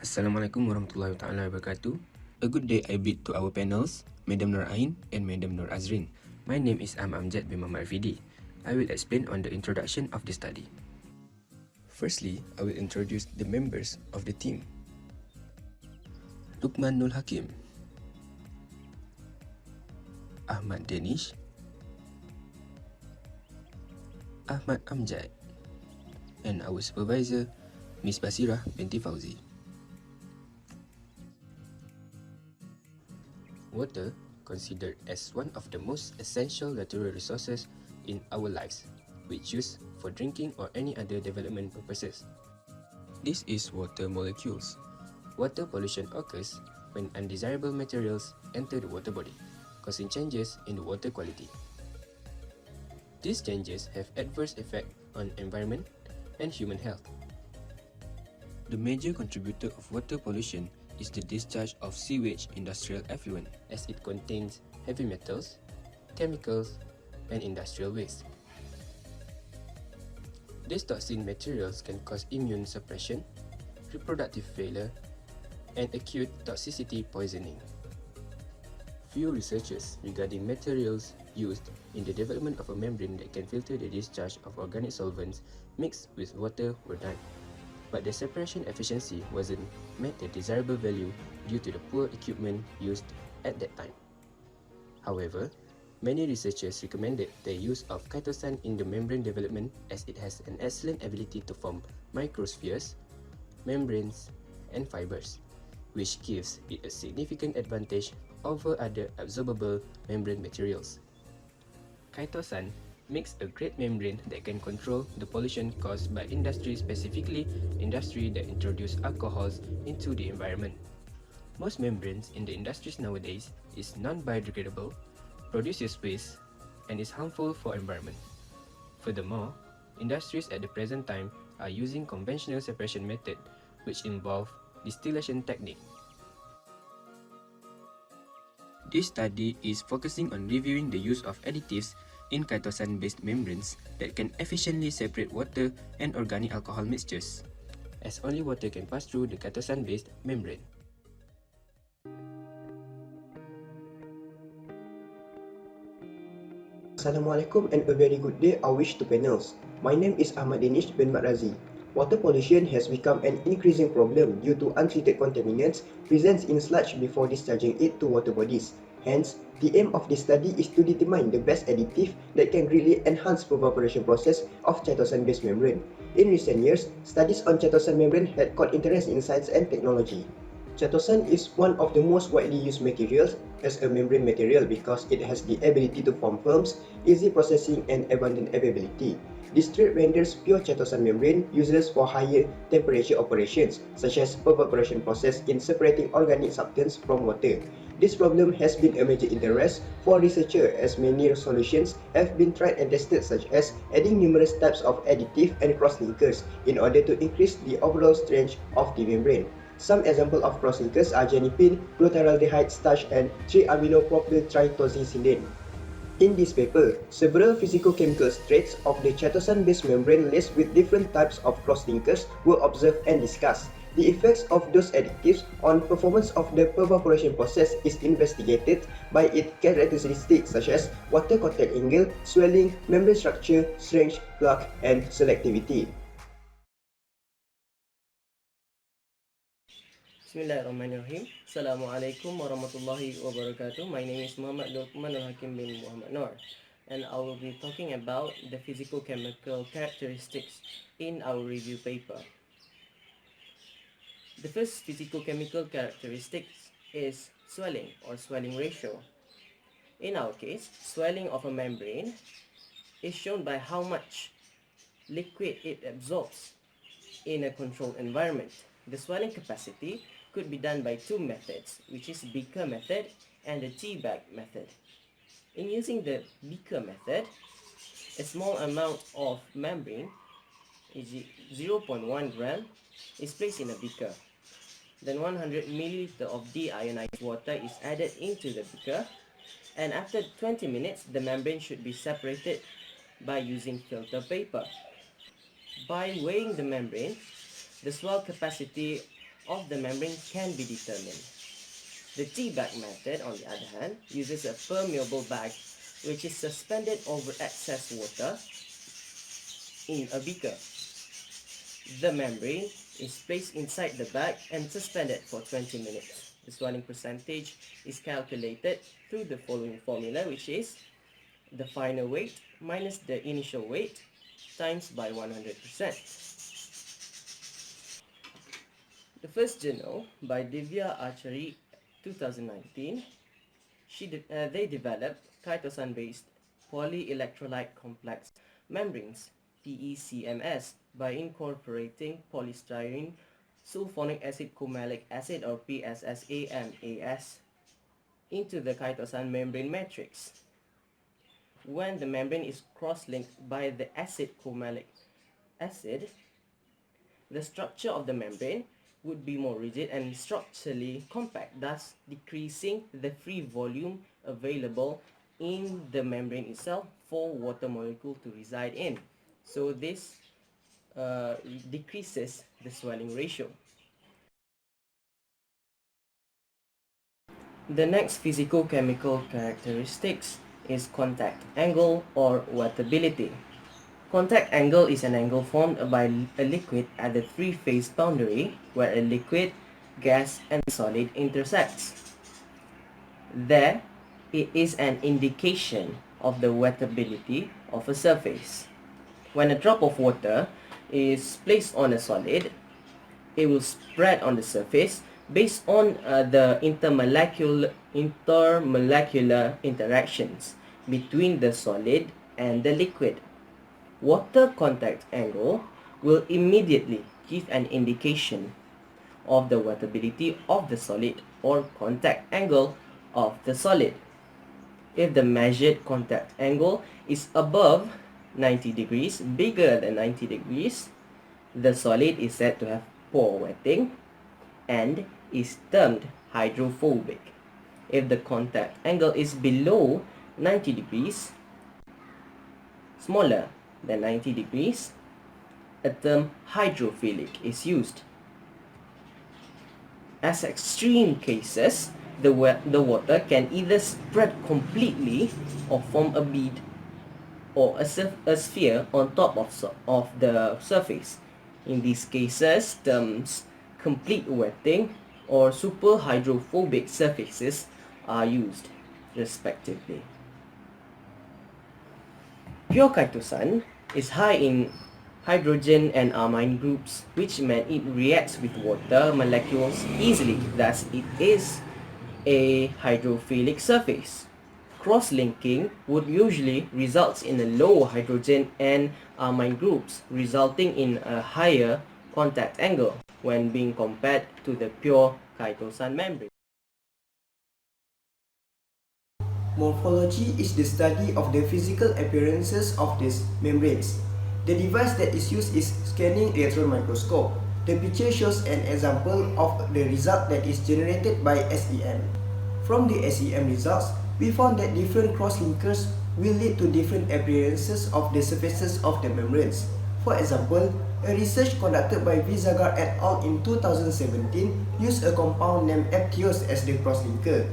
Assalamualaikum warahmatullahi taala wabarakatuh. A good day I bid to our panels, Madam Nur Ain and Madam Nur Azrin. My name is Amjad bin Rafidi. I will explain on the introduction of the study. Firstly, I will introduce the members of the team. Luqman Nulhakim, Ahmad Danish, Ahmad Amjad, and our supervisor, Miss Basirah Binti Fauzi. Water, considered as one of the most essential natural resources in our lives, which used for drinking or any other development purposes. This is water molecules. Water pollution occurs when undesirable materials enter the water body, causing changes in the water quality. These changes have adverse effect on environment and human health. The major contributor of water pollution is the discharge of sewage industrial effluent, as it contains heavy metals, chemicals, and industrial waste. These toxic materials can cause immune suppression, reproductive failure, and acute toxicity poisoning. Few researches regarding materials used in the development of a membrane that can filter the discharge of organic solvents mixed with water were done, but the separation efficiency wasn't met the desirable value due to the poor equipment used at that time. However, many researchers recommended the use of chitosan in the membrane development as it has an excellent ability to form microspheres, membranes, and fibers, which gives it a significant advantage over other absorbable membrane materials. Chitosan makes a great membrane that can control the pollution caused by industry, specifically industry that introduce alcohols into the environment. Most membranes in the industries nowadays is non-biodegradable, produces waste, and is harmful for environment. Furthermore, industries at the present time are using conventional separation method, which involve distillation technique. This study is focusing on reviewing the use of additives in chitosan-based membranes that can efficiently separate water and organic alcohol mixtures, as only water can pass through the chitosan-based membrane. Assalamualaikum and a very good day I wish to panels. My name is Ahmad Danish bin Razhi. Water pollution has become an increasing problem due to untreated contaminants present in sludge before discharging it to water bodies. Hence, the aim of this study is to determine the best additive that can greatly enhance the evaporation process of chitosan-based membrane. In recent years, studies on chitosan membrane had caught interest in science and technology. Chitosan is one of the most widely used materials as a membrane material because it has the ability to form films, easy processing, and abundant availability. This trait renders pure chitosan membrane useless for higher temperature operations, such as evaporation process in separating organic substance from water. This problem has been a major interest for researchers as many solutions have been tried and tested, such as adding numerous types of additive and cross-linkers in order to increase the overall strength of the membrane. Some examples of cross-linkers are genipine, glutaraldehyde starch, and 3-aminopropyltritosicillin. In this paper, several physicochemical traits of the chitosan-based membrane laced with different types of cross-linkers were observed and discussed. The effects of those additives on performance of the evaporation process is investigated by its characteristics such as water contact angle, swelling, membrane structure, strength, plug, and selectivity. Bismillahirrahmanirrahim. Assalamualaikum warahmatullahi wabarakatuh. My name is Luqman Nulhakim bin Muhammad, and I will be talking about the physicochemical characteristics in our review paper. The first physicochemical characteristic is swelling or swelling ratio. In our case, swelling of a membrane is shown by how much liquid it absorbs in a controlled environment. The swelling capacity could be done by two methods, which is beaker method and the tea bag method. In using the beaker method, a small amount of membrane, 0.1 gram, is placed in a beaker. Then 100 milliliter of deionized water is added into the beaker, and after 20 minutes, the membrane should be separated by using filter paper. By weighing the membrane, the swell capacity of the membrane can be determined. The tea bag method, on the other hand, uses a permeable bag which is suspended over excess water in a beaker. The membrane is placed inside the bag and suspended for 20 minutes. The swelling percentage is calculated through the following formula, which is the final weight minus the initial weight times by 100%. The first journal by Divya Archery 2019, they developed Chitosan-based polyelectrolyte complex membranes PECMS by incorporating polystyrene sulfonic acid comalic acid or PSSAMAS into the chitosan membrane matrix. When the membrane is cross-linked by the acid comalic acid, the structure of the membrane would be more rigid and structurally compact, thus decreasing the free volume available in the membrane itself for water molecule to reside in. So this decreases the swelling ratio. The next physico-chemical characteristics is contact angle or wettability. Contact angle is an angle formed by a liquid at the three-phase boundary where a liquid, gas, and solid intersects. There, it is an indication of the wettability of a surface. When a drop of water is placed on a solid, it will spread on the surface based on the intermolecular interactions between the solid and the liquid. Water contact angle will immediately give an indication of the wettability of the solid or contact angle of the solid. If the measured contact angle is above 90 degrees, bigger than 90 degrees, the solid is said to have poor wetting and is termed hydrophobic. If the contact angle is below 90 degrees, smaller than 90 degrees, a term hydrophilic is used. As extreme cases, the water can either spread completely or form a bead or a sphere on top of the surface. In these cases, terms complete wetting or super hydrophobic surfaces are used, respectively. Pure chitosan is high in hydrogen and amine groups, which meant it reacts with water molecules easily, thus it is a hydrophilic surface. Cross-linking would usually result in a low hydrogen and amine groups, resulting in a higher contact angle when being compared to the pure chitosan membrane. Morphology is the study of the physical appearances of these membranes. The device that is used is scanning electron microscope. The picture shows an example of the result that is generated by SEM. From the SEM results, we found that different cross-linkers will lead to different appearances of the surfaces of the membranes. For example, a research conducted by Vizagar et al. In 2017 used a compound named FTOs as the crosslinker.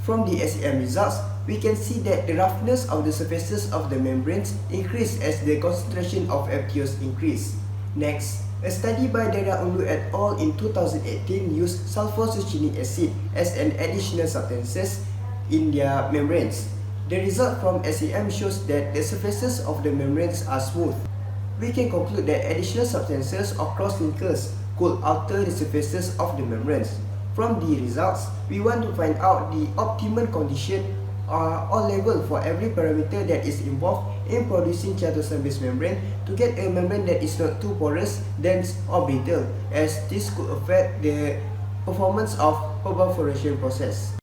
From the SEM results, we can see that the roughness of the surfaces of the membranes increase as the concentration of FTOs increase. Next, a study by Danish et al. In 2018 used sulfur succinic acid as an additional substance in their membranes. The result from SEM shows that the surfaces of the membranes are smooth. We can conclude that additional substances or crosslinkers could alter the surfaces of the membranes. From the results, we want to find out the optimum condition or level for every parameter that is involved in producing Chitosan-based membrane to get a membrane that is not too porous, dense or brittle, as this could affect the performance of perforation process.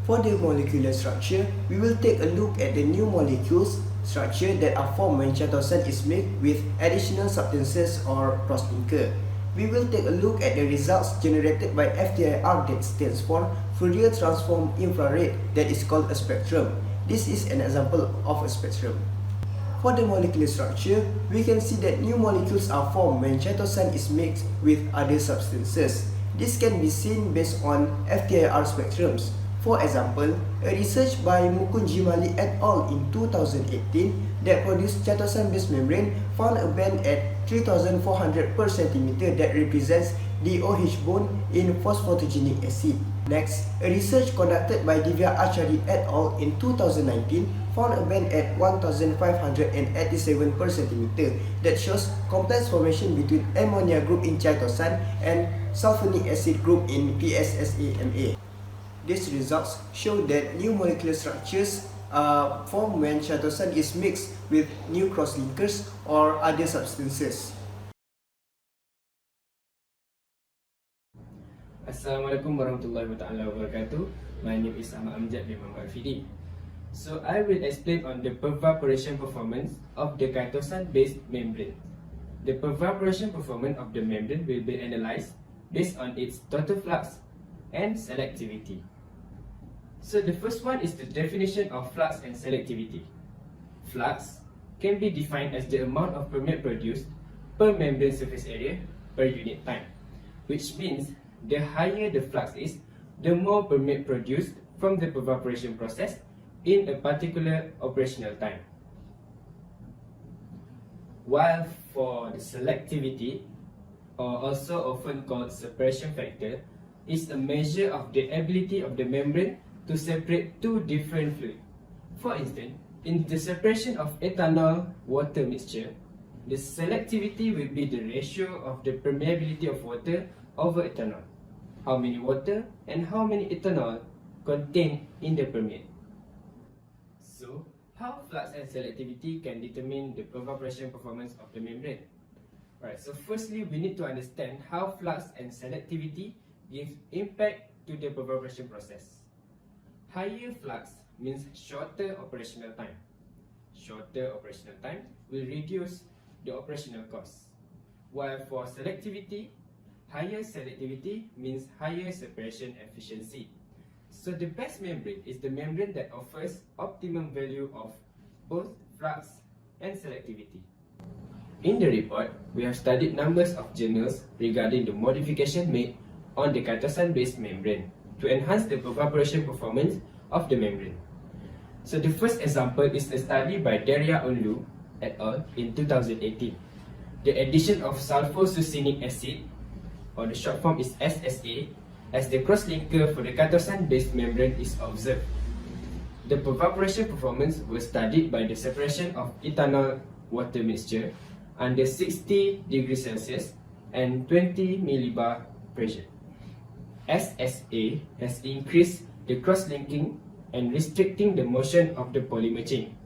For the molecular structure, we will take a look at the new molecules structure that are formed when chitosan is made with additional substances or crosslinker. We will take a look at the results generated by FTIR that stands for Fourier Transform Infrared, that is called a spectrum. This is an example of a spectrum. For the molecular structure, we can see that new molecules are formed when chitosan is mixed with other substances. This can be seen based on FTIR spectrums. For example, a research by Mukunjimali et al. In 2018 that produced Chitosan-based membrane found a band at 3400 per centimeter that represents the OH bond in phosphotogenic acid. Next, a research conducted by Divya Achari et al. In 2019 found a band at 1587 per centimeter that shows complex formation between ammonia group in chitosan and sulfonic acid group in PSSAMA. These results show that new molecular structures are formed when chitosan is mixed with new crosslinkers or other substances. Assalamualaikum warahmatullahi wabarakatuh. My name is Amjad bin Rafidi. So I will explain on the evaporation performance of the chitosan-based membrane. The evaporation performance of the membrane will be analyzed based on its total flux and selectivity. So the first one is the definition of flux and selectivity. Flux can be defined as the amount of permeate produced per membrane surface area per unit time, which means the higher the flux is, the more permeate produced from the evaporation process in a particular operational time. While for the selectivity, or also often called separation factor, is a measure of the ability of the membrane to separate two different fluids. For instance, in the separation of ethanol-water mixture, the selectivity will be the ratio of the permeability of water over ethanol. How many water and how many ethanol contained in the permeate. So, how flux and selectivity can determine the evaporation performance of the membrane? Alright, so firstly, we need to understand how flux and selectivity gives impact to the evaporation process. Higher flux means shorter operational time. Shorter operational time will reduce the operational cost. While for selectivity, higher selectivity means higher separation efficiency. So the best membrane is the membrane that offers optimum value of both flux and selectivity. In the report, we have studied numbers of journals regarding the modification made on the chitosan-based membrane to enhance the evaporation performance of the membrane. So the first example is a study by Derya Onlu et al. In 2018. The addition of sulfosuccinic acid, or the short form is SSA, as the crosslinker for the chitosan-based membrane is observed. The evaporation performance was studied by the separation of ethanol-water mixture under 60 degrees Celsius and 20 millibar pressure. SSA has increased the cross-linking and restricting the motion of the polymer chain.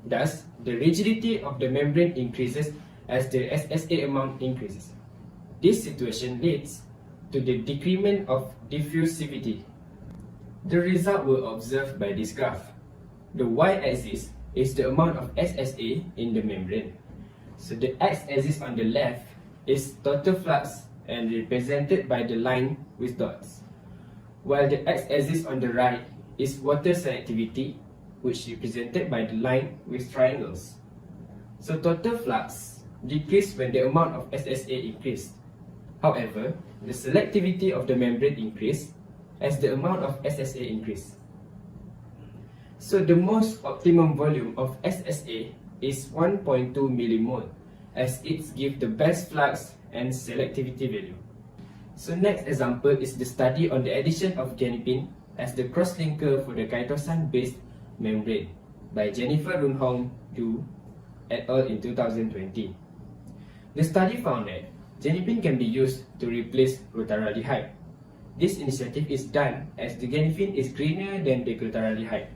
Thus, the rigidity of the membrane increases as the SSA amount increases. This situation leads to the decrement of diffusivity. The result were observed by this graph. The y-axis is the amount of SSA in the membrane. So the x-axis on the left is total flux and represented by the line with dots, while the x-axis on the right is water selectivity, which is represented by the line with triangles. So total flux decreased when the amount of SSA increased. However, the selectivity of the membrane increased as the amount of SSA increased. So the most optimum volume of SSA is 1.2 millimole, as it gives the best flux and selectivity value. So next example is the study on the addition of guanidine as the crosslinker for the chitosan-based membrane by Jennifer Runhong Du et al. In 2020. The study found that guanidine can be used to replace glutaraldehyde. This initiative is done as the guanidine is greener than the glutaraldehyde.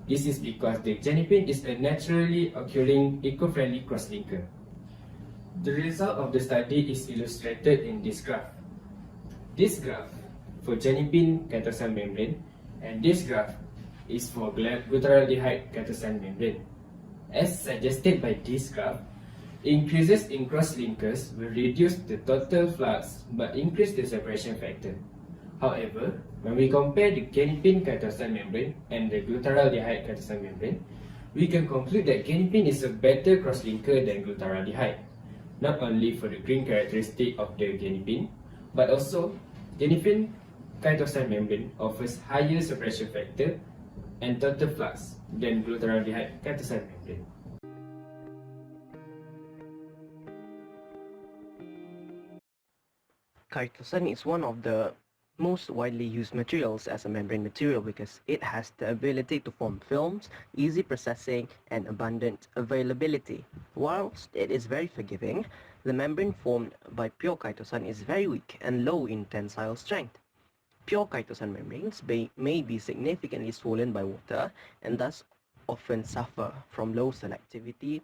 This is because the guanidine is a naturally occurring eco-friendly crosslinker. The result of the study is illustrated in this graph. This graph for guanidine chitosan membrane, and this graph is for glutaraldehyde chitosan membrane. As suggested by this graph, increases in crosslinkers will reduce the total flux but increase the separation factor. However, when we compare the guanidine chitosan membrane and the glutaraldehyde chitosan membrane, we can conclude that guanidine is a better crosslinker than glutaraldehyde, not only for the green characteristic of the guanidine, but also guanidine chitosan membrane offers higher suppression factor and total flux than glutaraldehyde chitosan membrane. Chitosan is one of the most widely used materials as a membrane material because it has the ability to form films, easy processing, and abundant availability. Whilst it is very forgiving, the membrane formed by pure chitosan is very weak and low in tensile strength. Pure chitosan membranes may be significantly swollen by water and thus often suffer from low selectivity,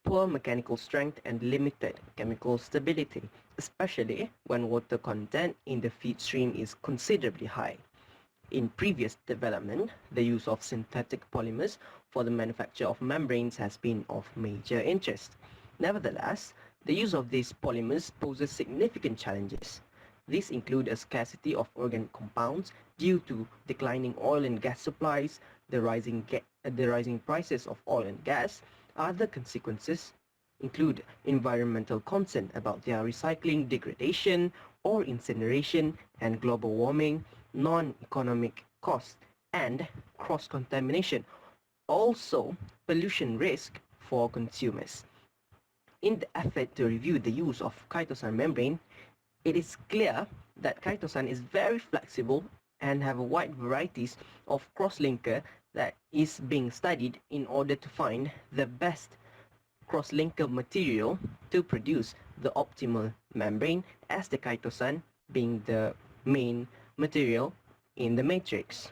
poor mechanical strength, and limited chemical stability, especially when water content in the feed stream is considerably high. In previous development, the use of synthetic polymers for the manufacture of membranes has been of major interest. Nevertheless, the use of these polymers poses significant challenges. These include a scarcity of organic compounds due to declining oil and gas supplies, the rising prices of oil and gas. Other consequences include environmental concern about their recycling, degradation, or incineration, and global warming, non-economic costs, and cross-contamination. Also, pollution risk for consumers. In the effort to review the use of chitosan membrane, it is clear that chitosan is very flexible and have a wide varieties of crosslinker that is being studied in order to find the best crosslinker material to produce the optimal membrane, as the chitosan being the main material in the matrix.